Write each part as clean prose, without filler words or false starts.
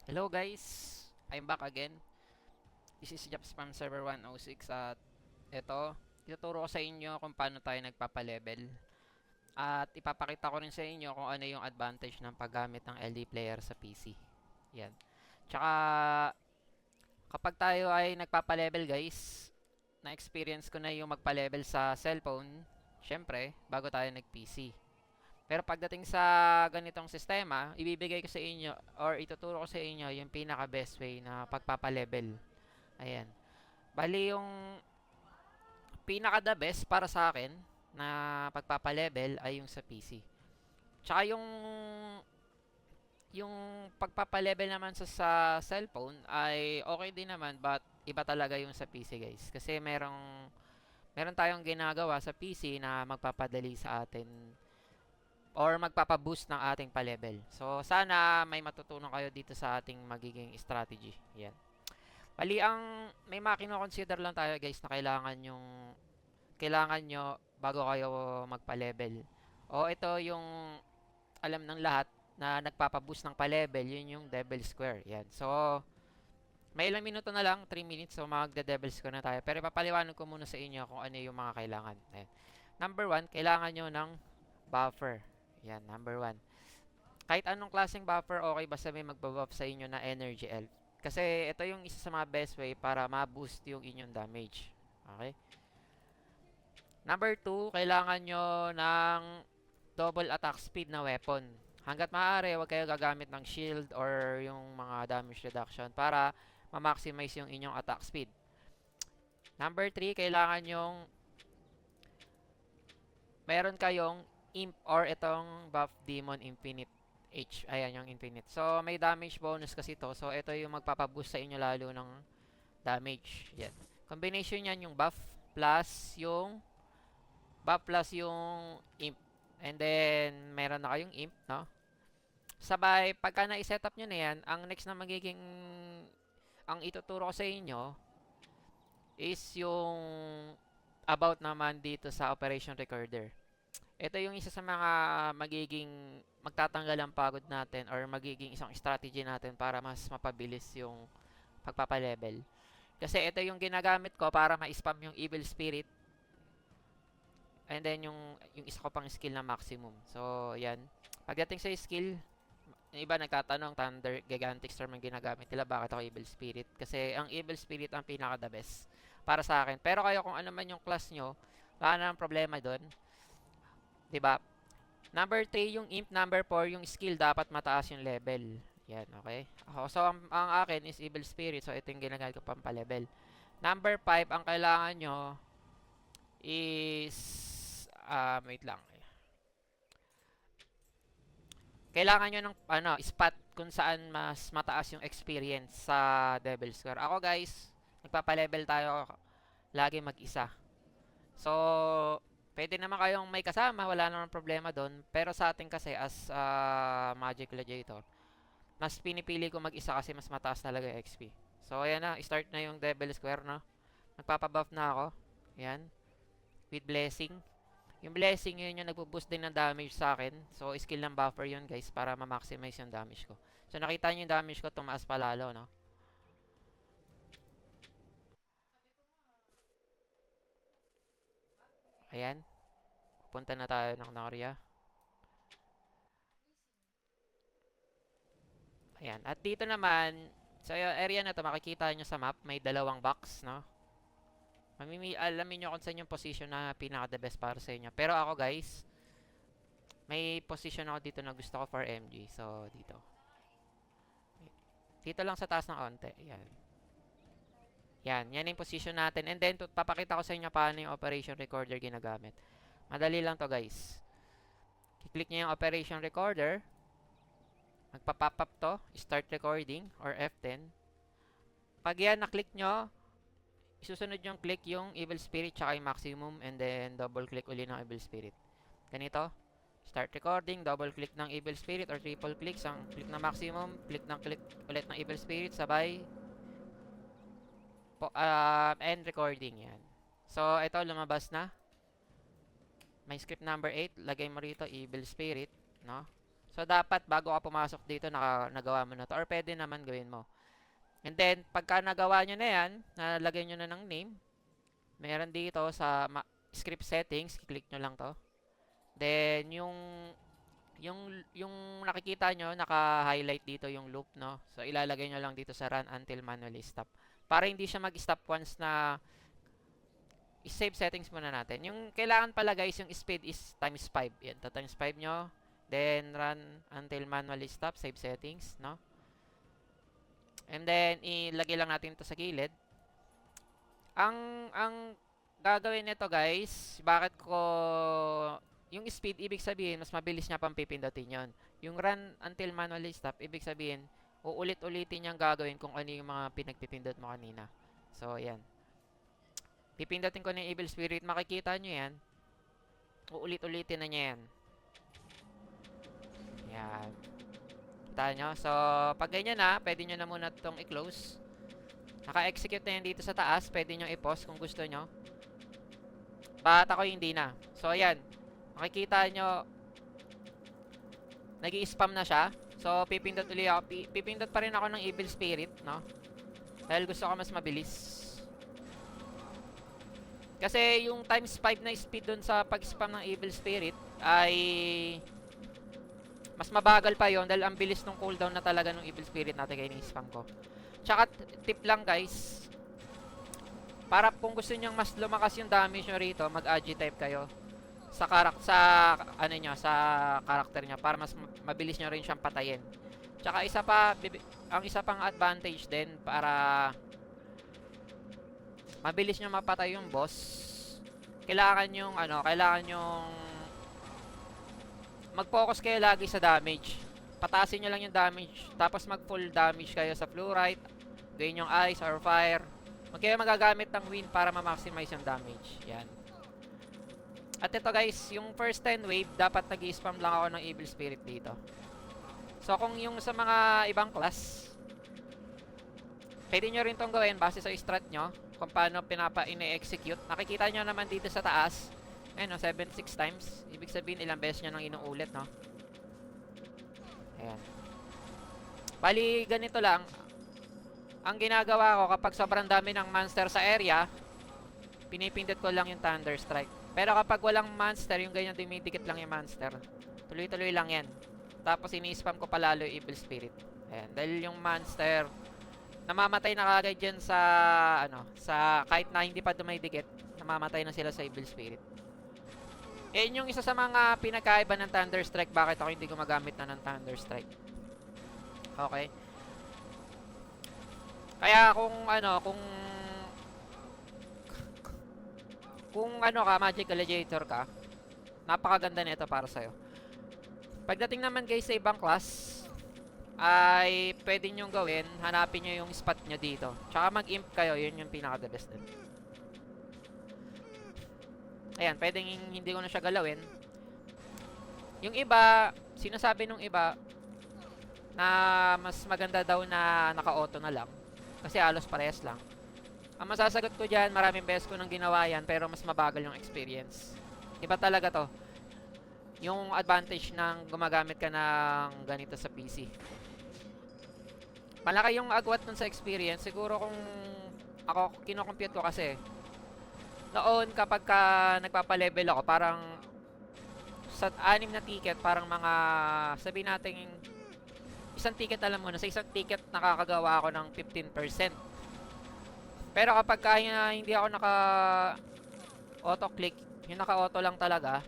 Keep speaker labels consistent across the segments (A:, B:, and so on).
A: Hello guys, I'm back again. This is Japs from server 106 at eto, ituturo ko sa inyo kung paano tayo nagpapa-level. At ipapakita ko rin sa inyo kung ano yung advantage ng paggamit ng LD player sa PC. Yan. Tsaka kapag tayo ay nagpapa-level guys, na-experience ko na yung magpa-level sa cellphone, syempre, bago tayo nag-PC. Pero pagdating sa ganitong sistema, ibibigay ko sa inyo or ituturo ko sa inyo yung pinaka best way na pagpapa-level. Ayan. Bali yung pinaka the best para sa akin na pagpapa-level ay yung sa PC. Tsaka yung pagpapa-level naman sa cellphone ay okay din naman but iba talaga yung sa PC guys. Kasi meron tayong ginagawa sa PC na magpapadali sa atin or magpapa-boost ng ating pa-level. So sana may matutunan kayo dito sa ating magiging strategy. Yan. Bali ang may makino-consider lang tayo guys na kailangan nyo bago kayo magpa-level. O ito yung alam ng lahat na nagpapa-boost ng pa-level, yun yung Devil Square. Yan. So may ilang minuto na lang, 3 minutes, so magde-Devil Square na tayo. Pero ipapaliwanag ko muna sa inyo kung ano yung mga kailangan. Ayan. Number 1, kailangan nyo ng buffer. Yan, number 1. Kahit anong klaseng buffer, okay basta may magbabuff sa inyo na energy elf. Kasi ito yung isa sa mga best way para ma-boost yung inyong damage. Okay? Number 2, kailangan nyo ng double attack speed na weapon. Hanggat maaari, huwag kayo gagamit ng shield or yung mga damage reduction para ma-maximize yung inyong attack speed. Number 3, kailangan yung meron kayong imp or itong buff demon infinite H. Ayan yung infinite. So, may damage bonus kasi to. So, ito yung magpapaboost sa inyo lalo ng damage. Yan. Combination yan yung buff plus yung imp. And then, meron na kayong imp, no? Sabay, pagka na-set up nyo na yan, ang next na ang ituturo ko sa inyo is yung about naman dito sa operation recorder. Ito yung isa sa mga magiging magtatanggal ang pagod natin or magiging isang strategy natin para mas mapabilis yung pagpapalevel. Kasi ito yung ginagamit ko para ma-spam yung evil spirit and then yung isa ko pang skill na maximum. So, yan. Pagdating sa skill, yung iba nagtatanong, Thunder, Gigantic Storm ang ginagamit nila. Bakit ako Evil Spirit? Kasi ang Evil Spirit ang pinaka the best para sa akin. Pero kayo kung ano man yung class nyo, wala nang problema doon. 'Di ba? Number 3 yung Imp. Number 4 yung skill. Dapat mataas yung level. Yan, okay? So, ang akin is Evil Spirit. So, ito yung ginagamit ko pang pa-level. Number 5, ang kailangan nyo is... wait lang. Kailangan nyo ng spot kung saan mas mataas yung experience sa Devil Square. Ako guys, nagpapa-level tayo lagi mag-isa. So, pwede naman kayong may kasama, wala naman problema doon. Pero sa atin kasi as Magic Gladiator, mas pinipili ko mag-isa kasi mas mataas talaga yung XP. So, ayan na, start na yung Devil Square, no? Nagpapabuff na ako. Ayan, with blessing. Yung blessing yun yung nagbo-boost din ng damage sa akin. So, skill ng buffer yun guys para ma-maximize yung damage ko. So, nakita nyo yung damage ko tumaas pa lalo, no? Ayan. Punta na tayo ng Noria. Ayan. At dito naman, sa area na to, makikita nyo sa map, may dalawang box, no? Alamin nyo kung saan yung position na pinaka the best para sa inyo. Pero ako guys, may position ako dito na gusto ko for MG. So, dito. Dito lang sa taas ng onte. Ayan. Yan yung position natin. And then, papakita ko sa inyo paano yung operation recorder ginagamit. Madali lang to guys. I-click nyo yung operation recorder. Magpa-pop up to. Start recording or F10. Pag yan na-click nyo, isusunod yung click yung evil spirit tsaka yung maximum and then double click uli ng evil spirit. Ganito. Start recording, double click ng evil spirit or triple click ang click ng maximum, click ulit ng evil spirit, sabay end recording yan. So, ito lumabas na. May script number 8, lagay mo rito evil spirit, no? So, So, dapat bago ka pumasok dito, nagawa mo na to. Or pwede naman gawin mo. And then, pagka nagawa nyo na yan, nalagay nyo na ng name, meron dito sa script settings, click nyo lang to. Then, yung nakikita nyo, naka-highlight dito yung loop, no? So, ilalagay nyo lang dito sa run until manually stop. Para hindi siya mag-stop once na i-save settings muna natin. Yung kailangan pala guys, yung speed is times 5. Yan, times 5 nyo. Then, run until manually stop, save settings, no? And then, ilagay lang natin ito sa gilid. Ang gagawin nito guys, bakit ko yung speed, ibig sabihin, mas mabilis niya pang pipindutin yon. Yung run until manually stop, ibig sabihin, uulit-ulitin niyang gagawin kung ano yung mga pinagpipindot mo kanina. So, yan. Pipindutin ko na yung Evil Spirit. Makikita nyo yan. Uulit-ulitin na niya yan. Yan. Kita nyo? So, pag ganyan na, pwede nyo na muna itong i-close. Naka-execute na yan dito sa taas. Pwede nyo i-pause kung gusto nyo. But ako hindi na. So, ayan. Makikita nyo, nag-i-spam na siya. So, pipindot ulit ako. Pipindot pa rin ako ng Evil Spirit, no? Dahil gusto ko mas mabilis. Kasi yung times 5 na speed dun sa pag-spam ng Evil Spirit ay mas mabagal pa yon dahil ang bilis ng cooldown na talaga ng Evil Spirit natin kaya ni-spam ko. Tsaka tip lang guys, para kung gusto nyo mas lumakas yung damage nyo rito, mag-agi-type kayo sa ano nyo, sa karakter nyo para mas mabilis nyo rin siyang patayin. Tsaka isa pa, ang isa pang advantage din para mabilis nyo mapatay yung boss, kailangan yung mag-focus kayo lagi sa damage. Patasin nyo lang yung damage, tapos mag-full damage kayo sa fluorite, gawin yung ice or fire. Kayo magagamit ng wind para ma-maximize yung damage. Yan. At ito guys, yung first 10 wave, dapat nag-i-spam lang ako ng Evil Spirit dito. So kung yung sa mga ibang class, pwede nyo rin itong gawin base sa strat nyo, kung paano ine-execute. Nakikita nyo naman dito sa taas, ayun, 76 times. Ibig sabihin ilang beses nyo nang inuulit, no? Ayan. Bali, ganito lang. Ang ginagawa ko kapag sobrang dami ng monster sa area, pinipindot ko lang yung Thunder Strike. Pero kapag walang monster, yung ganyan dumidikit lang yung monster, tuloy-tuloy lang yan. Tapos ini-spam ko palalo yung Evil Spirit. Ayan. Dahil yung monster, namamatay na kagad dyan sa, kahit na hindi pa dumidikit, namamatay na sila sa Evil Spirit. Yan yung isa sa mga pinakaiba ng Thunder Strike. Bakit ako hindi gumagamit na ng Thunder Strike. Okay. Kaya kung ka, Magic Gladiator ka, napakaganda nito para sa'yo. Pagdating naman guys sa ibang class, ay pwede nyong gawin, hanapin nyo yung spot nyo dito. Tsaka mag-imp kayo, yun yung pinaka-the best din. Ayan, pwedeng hindi ko na siya galawin. Yung iba, sinasabi nung iba, na mas maganda daw na naka-auto na lang. Kasi halos parehas lang. Ang masasagot ko dyan, maraming beses ko nang ginawa yan, pero mas mabagal yung experience. Iba talaga to. Yung advantage ng gumagamit ka ng ganito sa PC. Malaki yung agwat nun sa experience. Siguro kung ako, kinocompute ko kasi, noon kapag nagpapalevel ako, parang sa 6 na ticket, parang mga, sabihin natin, isang ticket, alam mo na, sa isang ticket nakakagawa ako ng 15%. Pero kapag hindi ako naka-auto-click, yung naka-auto lang talaga,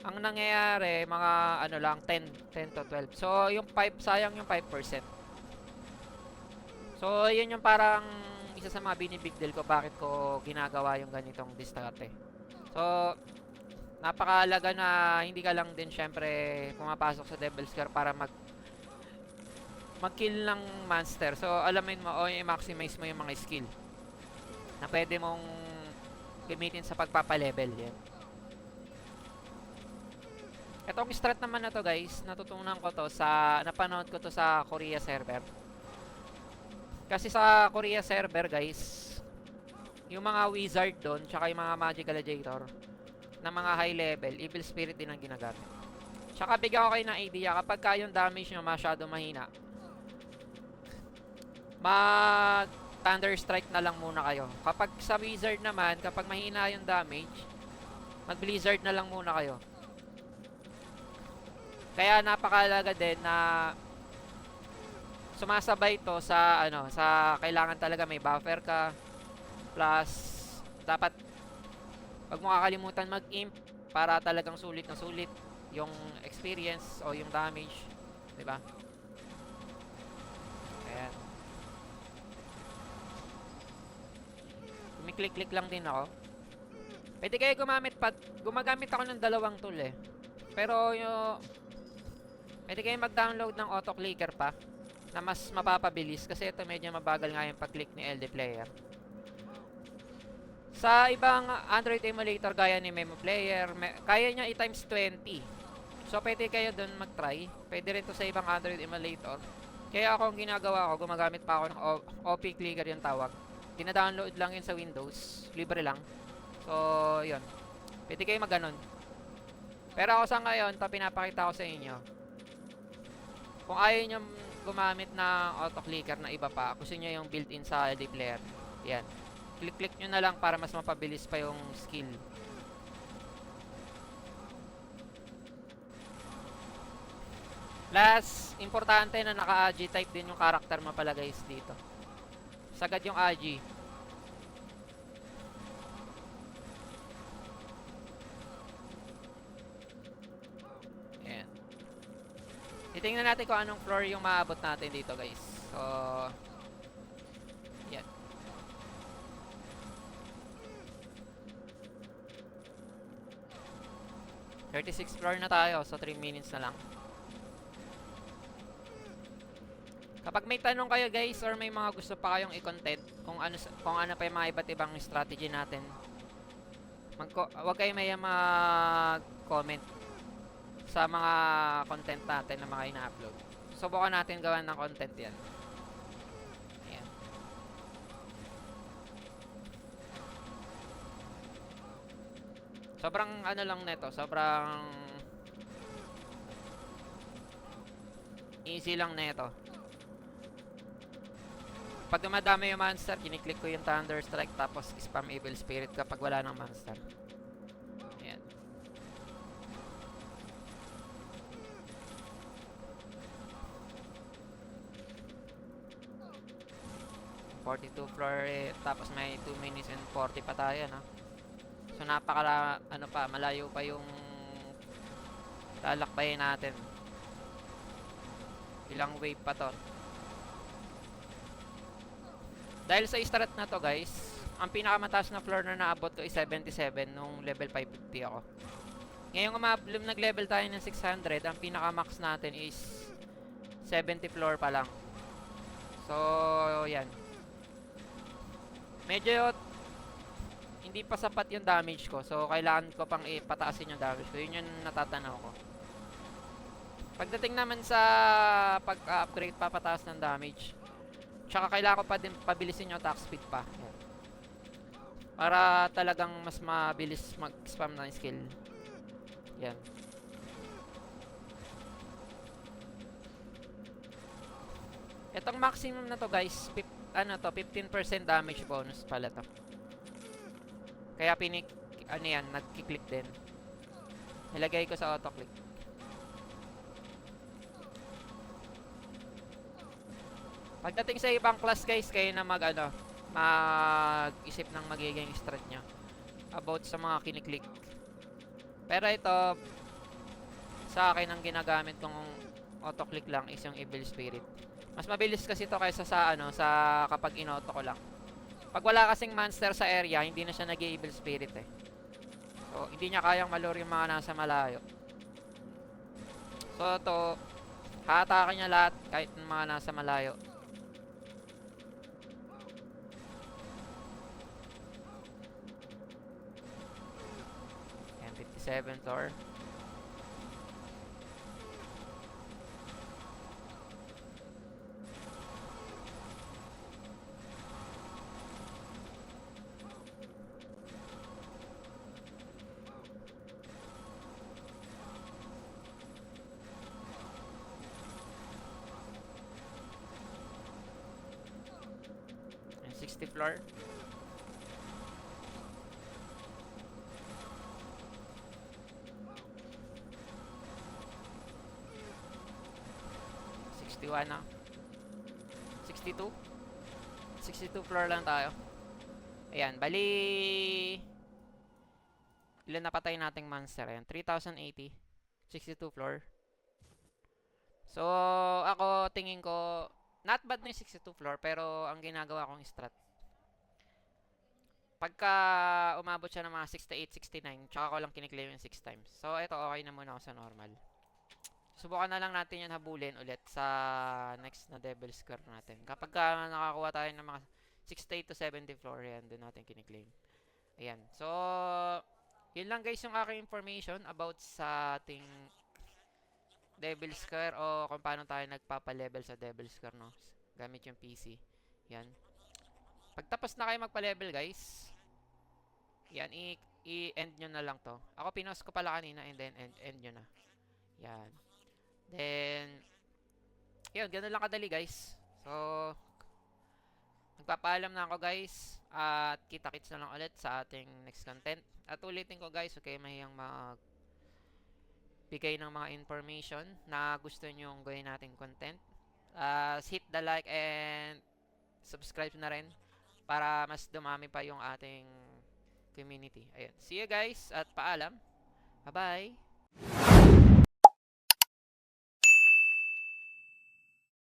A: ang nangyayari, mga 10 to 12. So, yung 5, sayang yung 5%. So, yun yung parang isa sa mga binibig deal ko, bakit ko ginagawa yung ganitong diskarte. So, napakahalaga na hindi ka lang din syempre pumapasok sa Devil's Care para mag-kill ng monster. So, alamin mo o i-maximize mo yung mga skill na pwede mong gamitin sa pagpapalevel. Yan. Itong strat naman na to guys, natutunan ko to napanood ko to sa Korea server. Kasi sa Korea server guys, yung mga wizard doon, tsaka yung mga magic gladiator na mga high level, Evil Spirit din ang ginagamit. Tsaka bigyan ko kayo ng idea, kapag ka yung damage nyo masyado mahina, mag Thunder Strike na lang muna kayo. Kapag sa Wizard naman, kapag mahina yung damage, mag Blizzard na lang muna kayo. Kaya napakalaga din na sumasabay to sa ano, sa kailangan talaga may buffer ka, plus dapat wag mo kakalimutan mag-imp para talagang sulit na sulit yung experience o yung damage, 'di ba? Ayan. Kumiklik-klik lang din ako. Pwede kayo gumagamit ako ng dalawang tool eh. Pero yung pwede kayo mag-download ng auto clicker pa na mas mapapabilis kasi ito medyo mabagal nga yung pag-click ni LD Player. Sa ibang Android emulator gaya ni Memo Player, kaya niya i-times 20. So pwede kayo doon mag-try. Pwede rin to sa ibang Android emulator. Kaya ako ang ginagawa ko, gumagamit pa ako ng OP clicker yung tawag. Dina-download lang yun sa Windows, libre lang. So, yun. Pwede kayo mag-ganon. Pero ako sa ngayon, ito pinapakita ko sa inyo. Kung ayaw nyo gumamit ng auto-clicker na iba pa, gusto nyo yung built-in sa LD Player, yan. Click-click nyo na lang para mas mapabilis pa yung skill. Last, importante na naka-AG type din yung character mo pala guys dito. Sagad yung AG. Ayan. Titingnan natin kung anong floor yung maabot natin dito guys. So, yan. .36 floor na tayo. So, 3 minutes na lang. Kapag may tanong kayo guys or may mga gusto pa kayong i-content kung ano pa yung mga iba't ibang strategy natin, wag kayo maya mag-comment sa mga content natin na mga ina-upload. Subukan natin gawan ng content yan. Ayan. Sobrang ano lang nito, sobrang easy lang nito. Pag dumadami yung monster, kiniklik ko yung Thunder Strike tapos spam Evil Spirit kapag wala ng monster. Ayan. .42 floor eh, tapos may 2 minutes and 40 pa tayo, no? So ano pa, malayo pa yung lalakbayin natin. Ilang wave pa to. Dahil sa strat na to guys, ang pinakamataas na floor na naabot ko is 77 nung level 550 ako. Ngayong nag-level tayo ng 600, ang pinaka-max natin is 70 floor pa lang. So, yan. Medyo hindi pa sapat yung damage ko. So, kailangan ko pang ipataasin yung damage ko. Yun yung natatanaw ko. Pagdating naman sa pag-upgrade papataas ng damage, tsaka kailangan ko pa din pabilisin yung attack speed pa. Yan. Para talagang mas mabilis mag-spam ng skill. Yan. Itong maximum na to guys, 15% damage bonus pala to. Kaya nagki-click din. Nilagay ko sa auto-click. Pagdating sa ibang class guys, kayo na mag-isip ng magiging strat nyo about sa mga kiniklik. Pero ito, sa akin ang ginagamit kong auto-click lang is yung Evil Spirit. Mas mabilis kasi ito kaysa sa kapag in-auto ko lang. Pag wala kasing monster sa area, hindi na siya nag-Evil Spirit eh. So, hindi niya kayang malure yung mga nasa malayo. So, ito, haatake niya lahat kahit mga nasa malayo. Ayan, 57 Thor. 60 floor. *61 na. 62. 62 floor lang tayo. Ayan, bali ilan napatay nating monster? Ayan, 3,080. 62 floor. So, ako tingin ko not bad na yung 62 floor, pero ang ginagawa kong strat, pagka umabot siya ng mga 68, 69, tsaka ko lang kiniklaim yung 6 times. So, ito okay na muna ako sa normal. Subukan na lang natin yan habulin ulit sa next na Devil Square natin. Kapag nakakuha tayo ng mga 68 to 70 floor, yan, doon natin kiniklaim. Ayan. So, yun lang guys yung aking information about sa ating Devil Square o kung paano tayo nagpapa-level sa Devil Square, no? Gamit yung PC. Yan. Pagtapos na kayo magpa-level guys, yan, i-end nyo na lang to. Ako pinost ko pala kanina and then end nyo na. Yan. Then, yun, ganun lang kadali guys. So, nagpapaalam na ako guys. At kita-kits na lang ulit sa ating next content. At ulitin ko guys, okay, mahiyang bigay ng mga information na gusto nyong gawin nating content. Hit the like and subscribe na rin para mas dumami pa yung ating community. Ayun. See you guys at paalam. Bye-bye!